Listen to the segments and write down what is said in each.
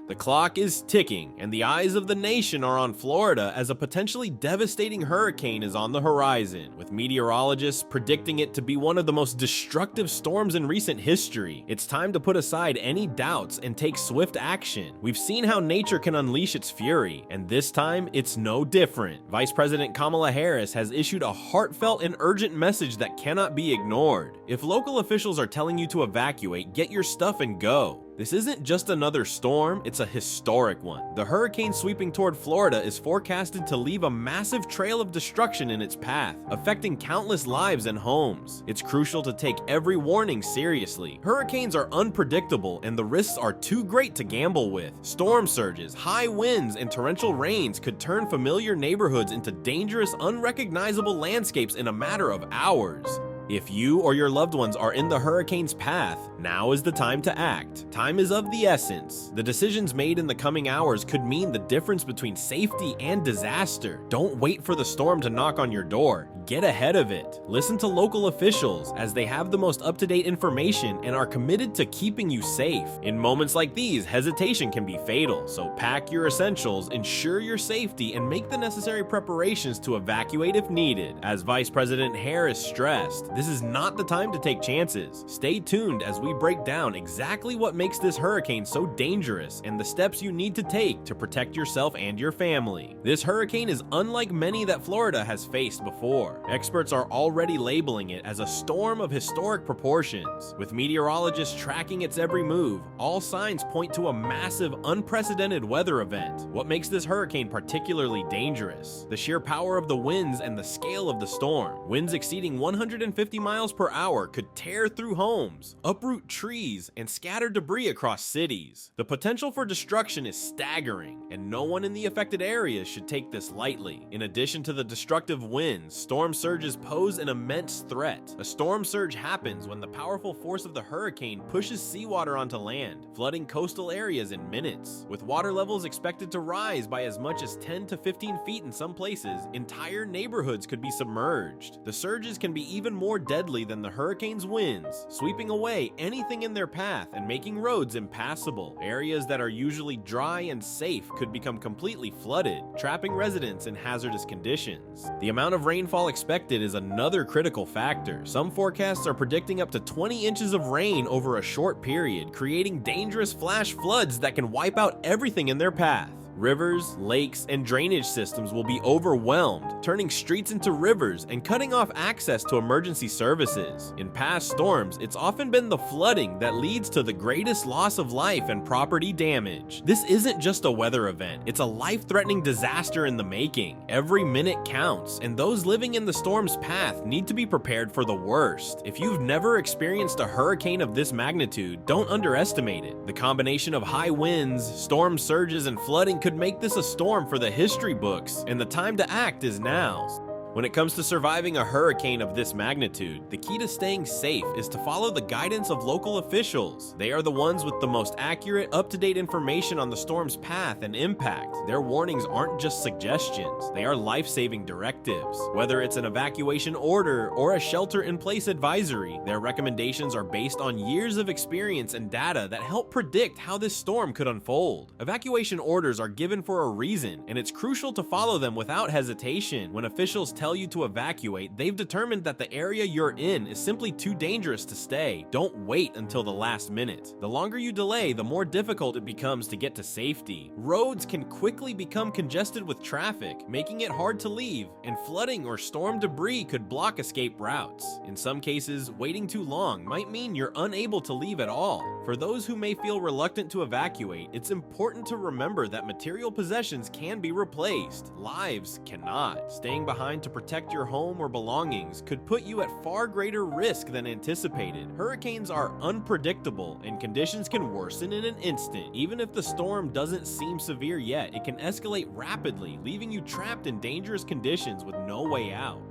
The clock is ticking, and the eyes of the nation are on Florida as a potentially devastating hurricane is on the horizon, with meteorologists predicting it to be one of the most destructive storms in recent history. It's time to put aside any doubts and take swift action. We've seen how nature can unleash its fury, and this time it's no different. Vice President Kamala Harris has issued a heartfelt and urgent message that cannot be ignored. If local officials are telling you to evacuate, get your stuff and go. This isn't just another storm, it's a historic one. The hurricane sweeping toward Florida is forecasted to leave a massive trail of destruction in its path, affecting countless lives and homes. It's crucial to take every warning seriously. Hurricanes are unpredictable and the risks are too great to gamble with. Storm surges, high winds, and torrential rains could turn familiar neighborhoods into dangerous, unrecognizable landscapes in a matter of hours. If you or your loved ones are in the hurricane's path, now is the time to act. Time is of the essence. The decisions made in the coming hours could mean the difference between safety and disaster. Don't wait for the storm to knock on your door. Get ahead of it. Listen to local officials as they have the most up-to-date information and are committed to keeping you safe. In moments like these, hesitation can be fatal, so pack your essentials, ensure your safety, and make the necessary preparations to evacuate if needed. As Vice President Harris stressed, this is not the time to take chances. Stay tuned as we break down exactly what makes this hurricane so dangerous and the steps you need to take to protect yourself and your family. This hurricane is unlike many that Florida has faced before. Experts are already labeling it as a storm of historic proportions. With meteorologists tracking its every move, all signs point to a massive, unprecedented weather event. What makes this hurricane particularly dangerous? The sheer power of the winds and the scale of the storm. Winds exceeding 150 miles per hour could tear through homes, uproot trees, and scatter debris across cities. The potential for destruction is staggering, and no one in the affected areas should take this lightly. In addition to the destructive winds, storm surges pose an immense threat. A storm surge happens when the powerful force of the hurricane pushes seawater onto land, flooding coastal areas in minutes. With water levels expected to rise by as much as 10 to 15 feet in some places, entire neighborhoods could be submerged. The surges can be even more deadly than the hurricane's winds, sweeping away anything in their path and making roads impassable. Areas that are usually dry and safe could become completely flooded, trapping residents in hazardous conditions. The amount of rainfall expected is another critical factor. Some forecasts are predicting up to 20 inches of rain over a short period, creating dangerous flash floods that can wipe out everything in their path. Rivers, lakes, and drainage systems will be overwhelmed, turning streets into rivers and cutting off access to emergency services. In past storms, it's often been the flooding that leads to the greatest loss of life and property damage. This isn't just a weather event, it's a life-threatening disaster in the making. Every minute counts, and those living in the storm's path need to be prepared for the worst. If you've never experienced a hurricane of this magnitude, don't underestimate it. The combination of high winds, storm surges, and flooding could make this a storm for the history books, and the time to act is now. When it comes to surviving a hurricane of this magnitude, the key to staying safe is to follow the guidance of local officials. They are the ones with the most accurate, up-to-date information on the storm's path and impact. Their warnings aren't just suggestions, they are life-saving directives. Whether it's an evacuation order or a shelter-in-place advisory, their recommendations are based on years of experience and data that help predict how this storm could unfold. Evacuation orders are given for a reason, and it's crucial to follow them without hesitation. When officials tell you to evacuate, they've determined that the area you're in is simply too dangerous to stay. Don't wait until the last minute. The longer you delay, the more difficult it becomes to get to safety. Roads can quickly become congested with traffic, making it hard to leave, and flooding or storm debris could block escape routes. In some cases, waiting too long might mean you're unable to leave at all. For those who may feel reluctant to evacuate, it's important to remember that material possessions can be replaced. Lives cannot. Staying behind to protect your home or belongings could put you at far greater risk than anticipated. Hurricanes are unpredictable and conditions can worsen in an instant. Even if the storm doesn't seem severe yet, it can escalate rapidly, leaving you trapped in dangerous conditions with no way out.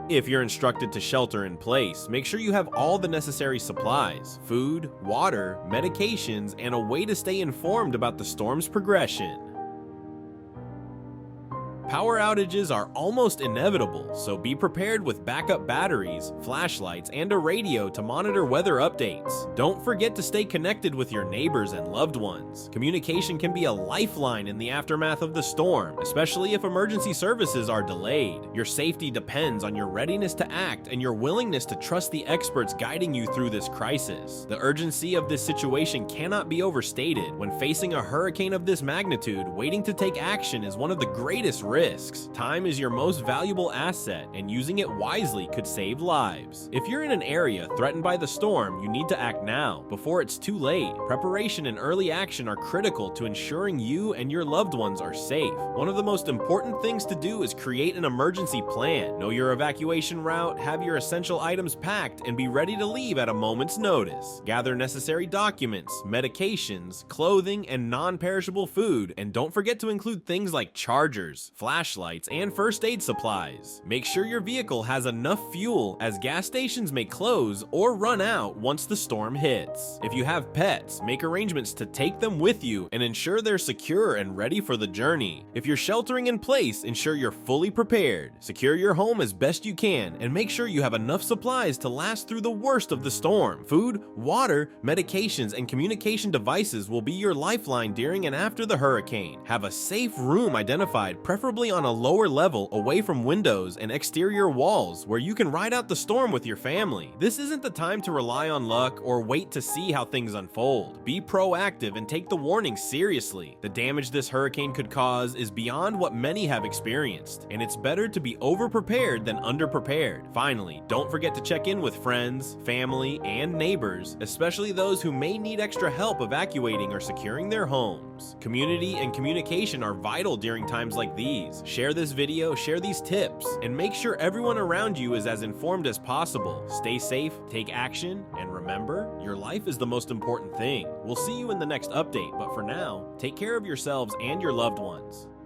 If you're instructed to shelter in place, make sure you have all the necessary supplies: food, water, medications, and a way to stay informed about the storm's progression. Power outages are almost inevitable, so be prepared with backup batteries, flashlights, and a radio to monitor weather updates. Don't forget to stay connected with your neighbors and loved ones. Communication can be a lifeline in the aftermath of the storm, especially if emergency services are delayed. Your safety depends on your readiness to act and your willingness to trust the experts guiding you through this crisis. The urgency of this situation cannot be overstated. When facing a hurricane of this magnitude, waiting to take action is one of the greatest risks. Time is your most valuable asset, and using it wisely could save lives. If you're in an area threatened by the storm, you need to act now, before it's too late. Preparation and early action are critical to ensuring you and your loved ones are safe. One of the most important things to do is create an emergency plan. Know your evacuation route, have your essential items packed, and be ready to leave at a moment's notice. Gather necessary documents, medications, clothing, and non-perishable food, and don't forget to include things like chargers, flashlights, and first aid supplies. Make sure your vehicle has enough fuel, as gas stations may close or run out once the storm hits. If you have pets, make arrangements to take them with you and ensure they're secure and ready for the journey. If you're sheltering in place, ensure you're fully prepared. Secure your home as best you can and make sure you have enough supplies to last through the worst of the storm. Food, water, medications, and communication devices will be your lifeline during and after the hurricane. Have a safe room identified, preferably on a lower level away from windows and exterior walls, where you can ride out the storm with your family. This isn't the time to rely on luck or wait to see how things unfold. Be proactive and take the warning seriously. The damage this hurricane could cause is beyond what many have experienced, and it's better to be overprepared than underprepared. Finally, don't forget to check in with friends, family, and neighbors, especially those who may need extra help evacuating or securing their homes. Community and communication are vital during times like these. Share this video, share these tips, and make sure everyone around you is as informed as possible. Stay safe, take action, and remember, your life is the most important thing. We'll see you in the next update, but for now, take care of yourselves and your loved ones.